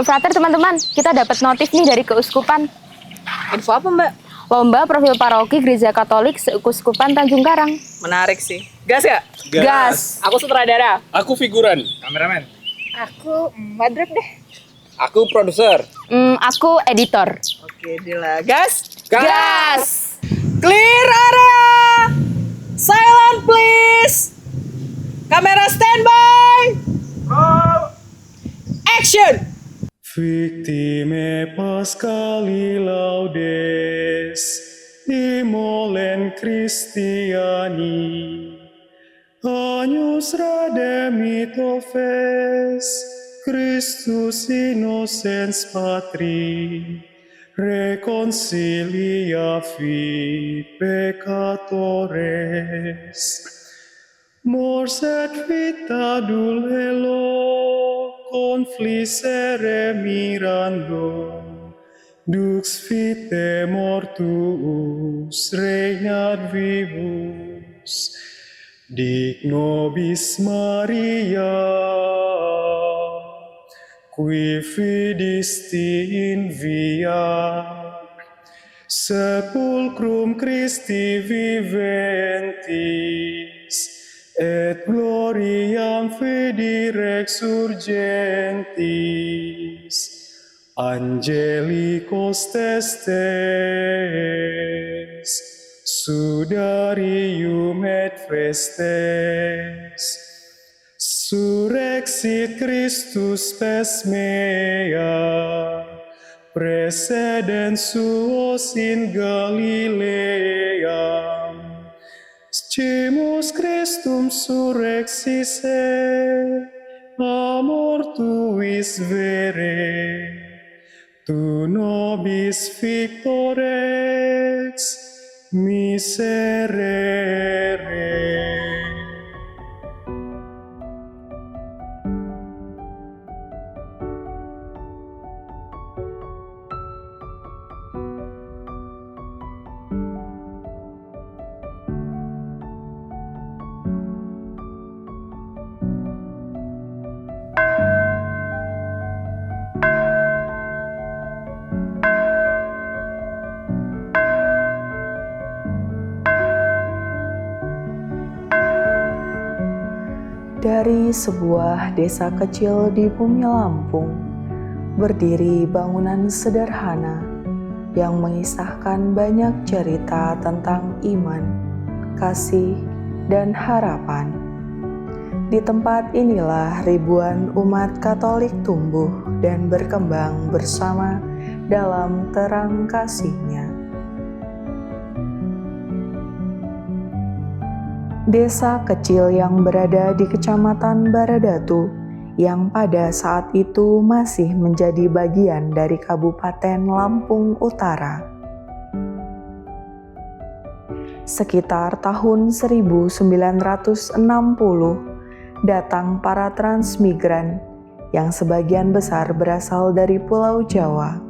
Frater teman-teman, kita dapat notif nih dari keuskupan. Info apa, Mbak? Lomba profil paroki Gereja Katolik Keuskupan Tanjung Karang. Menarik sih. Gas gak? Gas. Aku sutradara. Aku figuran. Kameramen. Aku madrep deh. Aku produser. Aku editor. Oke, Dila. Gas. Gas. Clear area. Silent please. Kamera standby. Action. Victime Pascali laudes, Imolen Christiani, Agnus redemit offes, Christus innocens Patri, reconcilia fit peccatores, mors et vita dulelo, conflicere mirando, dux vitae mortuus regnat vivus, dic nobis Maria, qui fidisti in via, sepulcrum Christi viventis, et gloriam fidi resurgentis, angelicos testes, sudarium et festes, surrexit Christus pes mea, precedens suos in Galilea, Scimus Christum surrexisse, a mortuis vere, tu nobis victorex miserere. Dari sebuah desa kecil di bumi Lampung, berdiri bangunan sederhana yang mengisahkan banyak cerita tentang iman, kasih, dan harapan. Di tempat inilah ribuan umat Katolik tumbuh dan berkembang bersama dalam terang kasih-Nya. Desa kecil yang berada di Kecamatan Baradatu, yang pada saat itu masih menjadi bagian dari Kabupaten Lampung Utara. Sekitar tahun 1960, datang para transmigran yang sebagian besar berasal dari Pulau Jawa.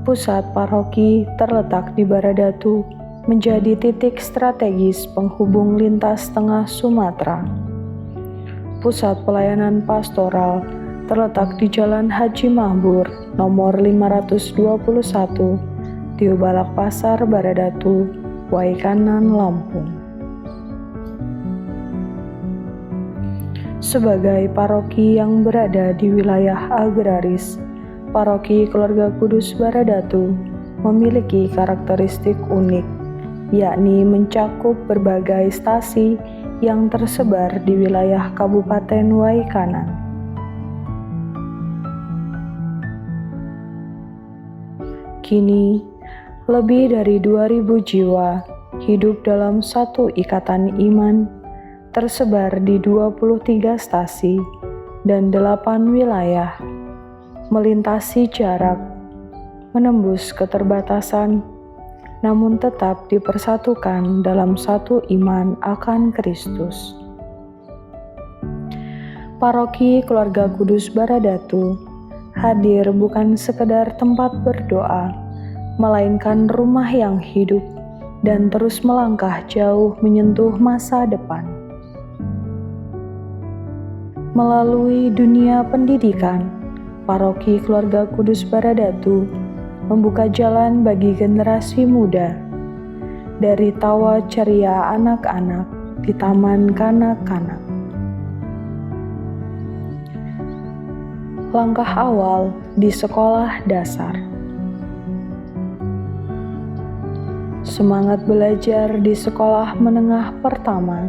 Pusat paroki terletak di Baradatu, menjadi titik strategis penghubung lintas tengah Sumatera. Pusat pelayanan pastoral terletak di Jalan Haji Mahbur nomor 521, Tiubalak Pasar, Baradatu, Waikanan, Lampung. Sebagai paroki yang berada di wilayah agraris, Paroki Keluarga Kudus Baradatu memiliki karakteristik unik, yakni mencakup berbagai stasi yang tersebar di wilayah Kabupaten Waikanan. Kini, lebih dari 2.000 jiwa hidup dalam satu ikatan iman, tersebar di 23 stasi dan 8 wilayah, melintasi jarak, menembus keterbatasan, namun tetap dipersatukan dalam satu iman akan Kristus. Paroki Keluarga Kudus Baradatu hadir bukan sekedar tempat berdoa, melainkan rumah yang hidup dan terus melangkah jauh menyentuh masa depan. Melalui dunia pendidikan, Paroki Keluarga Kudus Baradatu membuka jalan bagi generasi muda, dari tawa ceria anak-anak di taman kanak-kanak. Langkah awal di sekolah dasar. Semangat belajar di sekolah menengah pertama.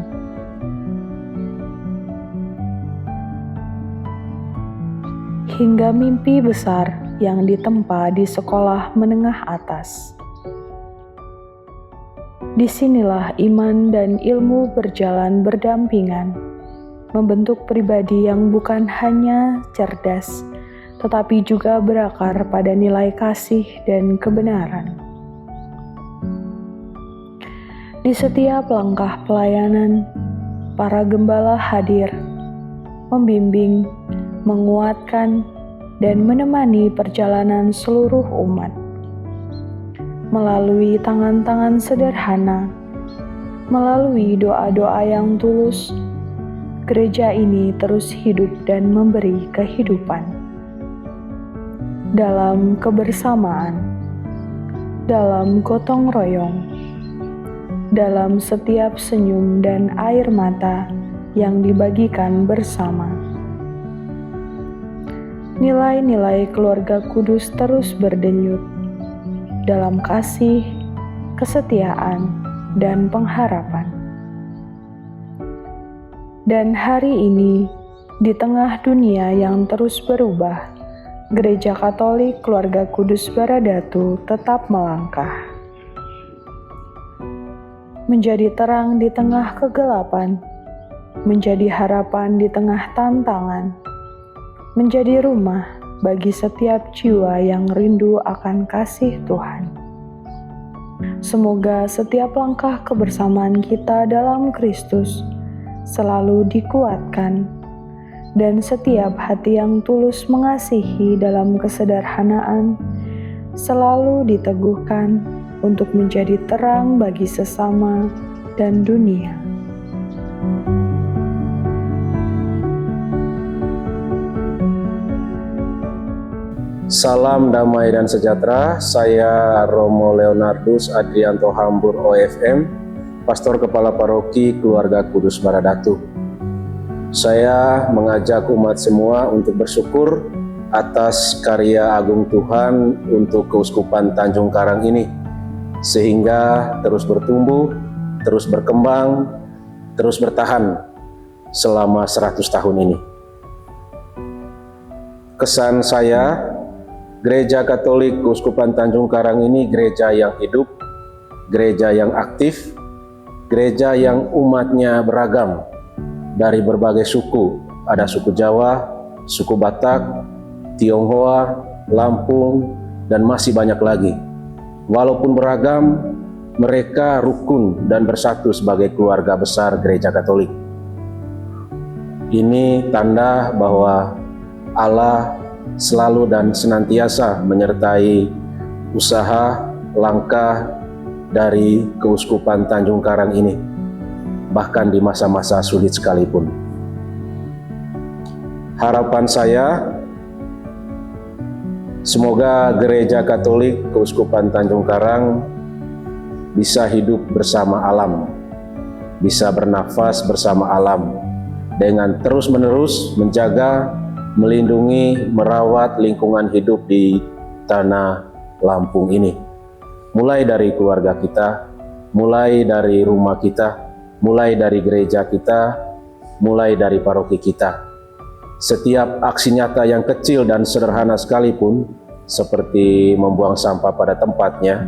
Hingga mimpi besar yang ditempa di sekolah menengah atas. Disinilah iman dan ilmu berjalan berdampingan, membentuk pribadi yang bukan hanya cerdas, tetapi juga berakar pada nilai kasih dan kebenaran. Di setiap langkah pelayanan, para gembala hadir, membimbing, menguatkan, dan menemani perjalanan seluruh umat. Melalui tangan-tangan sederhana, melalui doa-doa yang tulus, gereja ini terus hidup dan memberi kehidupan. Dalam kebersamaan, dalam gotong royong, dalam setiap senyum dan air mata yang dibagikan bersama. Nilai-nilai keluarga kudus terus berdenyut dalam kasih, kesetiaan, dan pengharapan. Dan hari ini, di tengah dunia yang terus berubah, Gereja Katolik Keluarga Kudus Baradatu tetap melangkah. Menjadi terang di tengah kegelapan, menjadi harapan di tengah tantangan, menjadi rumah bagi setiap jiwa yang rindu akan kasih Tuhan. Semoga setiap langkah kebersamaan kita dalam Kristus selalu dikuatkan, dan setiap hati yang tulus mengasihi dalam kesederhanaan selalu diteguhkan untuk menjadi terang bagi sesama dan dunia. Salam damai dan sejahtera, saya Romo Leonardus Adrianto Hambur OFM, Pastor Kepala Paroki Keluarga Kudus Baradatu. Saya mengajak umat semua untuk bersyukur atas karya agung Tuhan untuk Keuskupan Tanjung Karang ini, sehingga terus bertumbuh, terus berkembang, terus bertahan selama 100 tahun ini. Kesan saya, Gereja Katolik Keuskupan Tanjung Karang ini gereja yang hidup, gereja yang aktif, gereja yang umatnya beragam dari berbagai suku. Ada suku Jawa, suku Batak, Tionghoa, Lampung, dan masih banyak lagi. Walaupun beragam, mereka rukun dan bersatu sebagai keluarga besar Gereja Katolik. Ini tanda bahwa Allah selalu dan senantiasa menyertai usaha, langkah dari Keuskupan Tanjung Karang ini, bahkan di masa-masa sulit sekalipun. Harapan saya, semoga Gereja Katolik Keuskupan Tanjung Karang bisa hidup bersama alam, bisa bernafas bersama alam, dengan terus-menerus menjaga, melindungi, merawat lingkungan hidup di tanah Lampung ini. Mulai dari keluarga kita, mulai dari rumah kita, mulai dari gereja kita, mulai dari paroki kita. Setiap aksi nyata yang kecil dan sederhana sekalipun, seperti membuang sampah pada tempatnya,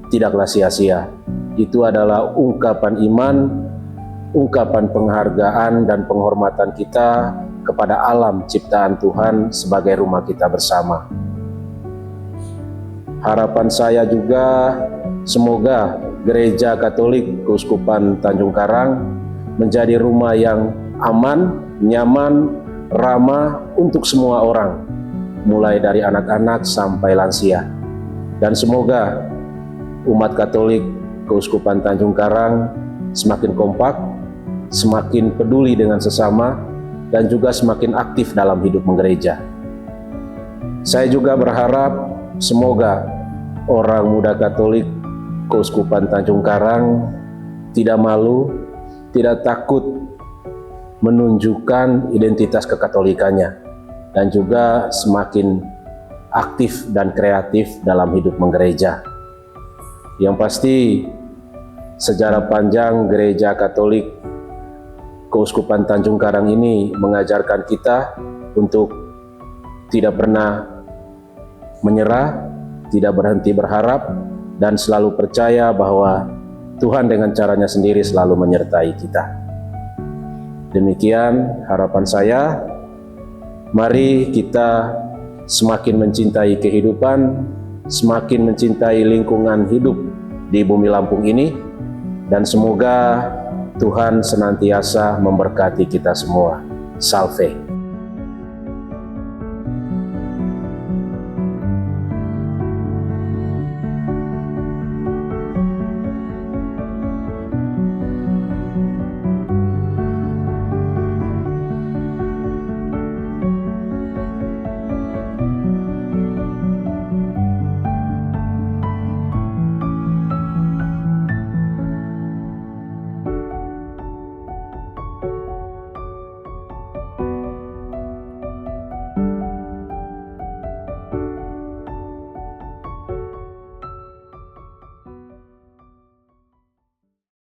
tidaklah sia-sia. Itu adalah ungkapan iman, ungkapan penghargaan dan penghormatan kita kepada alam ciptaan Tuhan sebagai rumah kita bersama. Harapan saya juga, semoga Gereja Katolik Keuskupan Tanjung Karang menjadi rumah yang aman, nyaman, ramah untuk semua orang, mulai dari anak-anak sampai lansia. Dan semoga umat Katolik Keuskupan Tanjung Karang semakin kompak, semakin peduli dengan sesama, dan juga semakin aktif dalam hidup menggereja. Saya juga berharap semoga orang muda Katolik Keuskupan Tanjung Karang tidak malu, tidak takut menunjukkan identitas kekatolikannya, dan juga semakin aktif dan kreatif dalam hidup menggereja. Yang pasti, sejarah panjang Gereja Katolik Keuskupan Tanjung Karang ini mengajarkan kita untuk tidak pernah menyerah, tidak berhenti berharap, dan selalu percaya bahwa Tuhan dengan caranya sendiri selalu menyertai kita. Demikian harapan saya. Mari kita semakin mencintai kehidupan, semakin mencintai lingkungan hidup di bumi Lampung ini, dan semoga Tuhan senantiasa memberkati kita semua. Salve.